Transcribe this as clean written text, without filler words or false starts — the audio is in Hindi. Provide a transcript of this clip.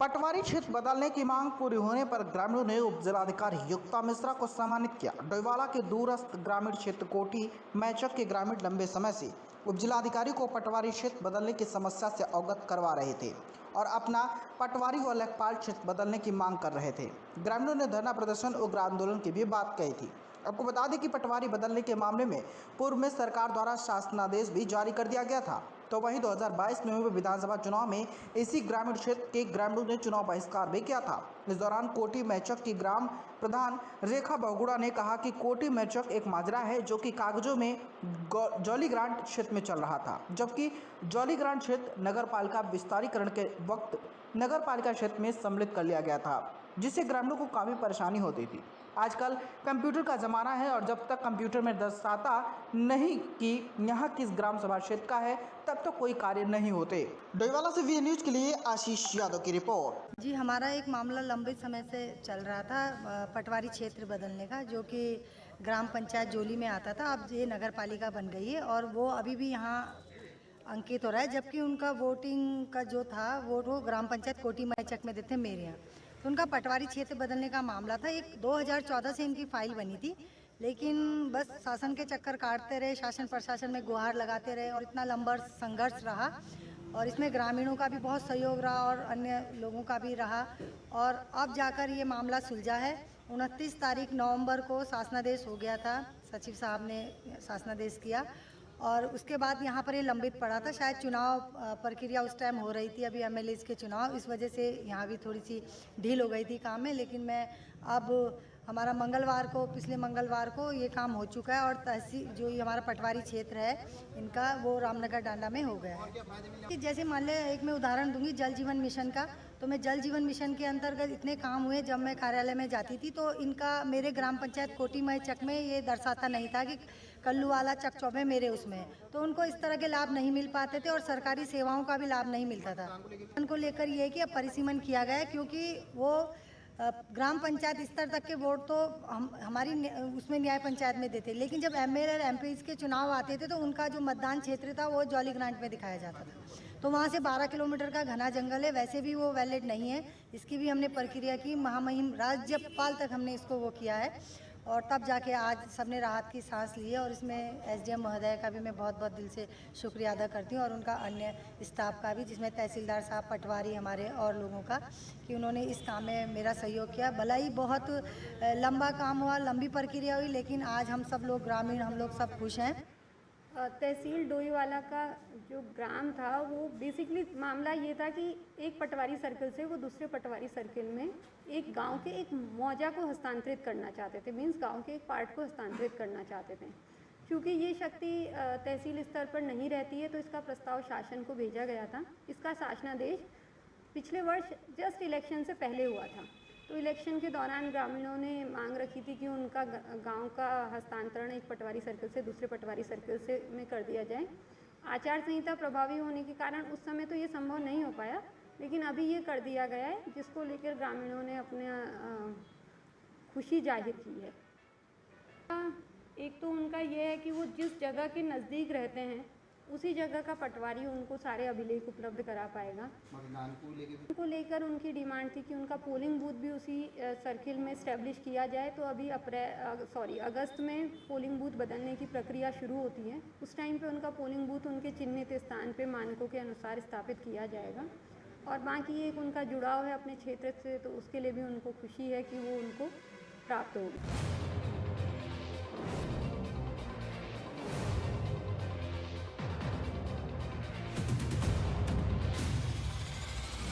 पटवारी क्षेत्र बदलने की मांग पूरी होने पर ग्रामीणों ने उप जिलाधिकारी युक्ता मिश्रा को सम्मानित किया। डोईवाला के दूरस्थ ग्रामीण क्षेत्र कोटी मैचक के ग्रामीण लंबे समय से उप जिलाधिकारी को पटवारी क्षेत्र बदलने की समस्या से अवगत करवा रहे थे और अपना पटवारी व लेखपाल क्षेत्र बदलने की मांग कर रहे थे। ग्रामीणों ने धरना प्रदर्शन उग्र आंदोलन की भी बात कही थी। आपको बता दें कि पटवारी बदलने के मामले में पूर्व में सरकार द्वारा शासनादेश भी जारी कर दिया गया था। तो वहीं 2022 में हुए विधानसभा चुनाव में इसी ग्रामीण क्षेत्र के ग्रामीणों ने चुनाव बहिष्कार भी किया था। इस दौरान कोटी मैचक की ग्राम प्रधान रेखा बहुगुड़ा ने कहा कि कोटी मैचक एक माजरा है जो कि कागजों में जौलीग्रांट क्षेत्र में चल रहा था, जबकि जौलीग्रांट क्षेत्र नगर पालिका विस्तारीकरण के वक्त नगर पालिका क्षेत्र में सम्मिलित कर लिया गया था, जिससे ग्रामीणों को काफ़ी परेशानी होती थी। आजकल कंप्यूटर का ज़माना है और जब तक कंप्यूटर में दर्शाता नहीं कि यहाँ किस ग्राम सभा क्षेत्र का है, तब तक कोई कार्य नहीं होते। डोईवाला से वी न्यूज़ के लिए आशीष यादव की रिपोर्ट। जी, हमारा एक मामला लंबे समय से चल रहा था पटवारी क्षेत्र बदलने का, जो कि ग्राम पंचायत जोली में आता था। अब ये नगर पालिका बन गई है और वो अभी भी यहाँ अंकित हो रहा है, जबकि उनका वोटिंग का जो था वोट वो ग्राम पंचायत कोटी मैचक में देते मेरे यहाँ। तो उनका पटवारी क्षेत्र बदलने का मामला था। एक 2014 से इनकी फाइल बनी थी, लेकिन बस शासन के चक्कर काटते रहे, शासन प्रशासन में गुहार लगाते रहे और इतना लंबा संघर्ष रहा और इसमें ग्रामीणों का भी बहुत सहयोग रहा और अन्य लोगों का भी रहा और अब जाकर ये मामला सुलझा है। 29 तारीख नवंबर को शासनादेश हो गया था, सचिव साहब ने शासनादेश किया और उसके बाद यहाँ पर ये लंबित पड़ा था। शायद चुनाव प्रक्रिया उस टाइम हो रही थी, अभी एमएलए के चुनाव, इस वजह से यहाँ भी थोड़ी सी ढील हो गई थी काम में। लेकिन मैं अब हमारा मंगलवार को, पिछले मंगलवार को ये काम हो चुका है और तहसील जो ये हमारा पटवारी क्षेत्र है इनका, वो रामनगर डांडा में हो गया है। कि जैसे मान लें, एक मैं उदाहरण दूंगी जल जीवन मिशन का। तो मैं जल जीवन मिशन के अंतर्गत इतने काम हुए, जब मैं कार्यालय में जाती थी तो इनका मेरे ग्राम पंचायत कोटी मैचक में ये दर्शाता नहीं था कि कल्लू वाला चक चौबे मेरे उसमें है, तो उनको इस तरह के लाभ नहीं मिल पाते थे और सरकारी सेवाओं का भी लाभ नहीं मिलता था। उनको लेकर ये है कि अब परिसीमन किया गया है, क्योंकि वो ग्राम पंचायत स्तर तक के वोट तो हमारी उसमें न्याय पंचायत में देते, लेकिन जब एमएलए और एमपी के चुनाव आते थे तो उनका जो मतदान क्षेत्र था वो जौलीग्रांट में दिखाया जाता था। तो वहाँ से 12 किलोमीटर का घना जंगल है, वैसे भी वो वैलिड नहीं है। इसकी भी हमने प्रक्रिया की, महामहिम राज्यपाल तक हमने इसको वो किया है और तब जाके आज सबने राहत की सांस ली है। और इसमें एसडीएम महोदय का भी मैं बहुत बहुत दिल से शुक्रिया अदा करती हूँ और उनका अन्य स्टाफ का भी, जिसमें तहसीलदार साहब, पटवारी हमारे और लोगों का, कि उन्होंने इस काम में मेरा सहयोग किया। भला ही बहुत लंबा काम हुआ, लंबी प्रक्रिया हुई, लेकिन आज हम सब लोग ग्रामीण, हम लोग सब खुश हैं। तहसील डोईवाला का जो ग्राम था वो बेसिकली मामला ये था कि एक पटवारी सर्कल से वो दूसरे पटवारी सर्कल में एक गांव के एक मौजा को हस्तांतरित करना चाहते थे, मींस गांव के एक पार्ट को हस्तांतरित करना चाहते थे। क्योंकि ये शक्ति तहसील स्तर पर नहीं रहती है तो इसका प्रस्ताव शासन को भेजा गया था। इसका शासनादेश पिछले वर्ष जस्ट इलेक्शन से पहले हुआ था। तो इलेक्शन के दौरान ग्रामीणों ने मांग रखी थी कि उनका गांव का हस्तांतरण एक पटवारी सर्कल से दूसरे पटवारी सर्कल से में कर दिया जाए। आचार संहिता प्रभावी होने के कारण उस समय तो ये संभव नहीं हो पाया, लेकिन अभी ये कर दिया गया है, जिसको लेकर ग्रामीणों ने अपने खुशी जाहिर की है। एक तो उनका ये है कि वो जिस जगह के नज़दीक रहते हैं उसी जगह का पटवारी उनको सारे अभिलेख उपलब्ध करा पाएगा। उनको लेकर उनकी डिमांड थी कि उनका पोलिंग बूथ भी उसी सर्किल में इस्टेब्लिश किया जाए। तो अभी अगस्त में पोलिंग बूथ बदलने की प्रक्रिया शुरू होती है। उस टाइम पे उनका पोलिंग बूथ उनके चिन्हित स्थान पे मानकों के अनुसार स्थापित किया जाएगा। और बाकी एक उनका जुड़ाव है अपने क्षेत्र से, तो उसके लिए भी उनको खुशी है कि वो उनको प्राप्त होगी।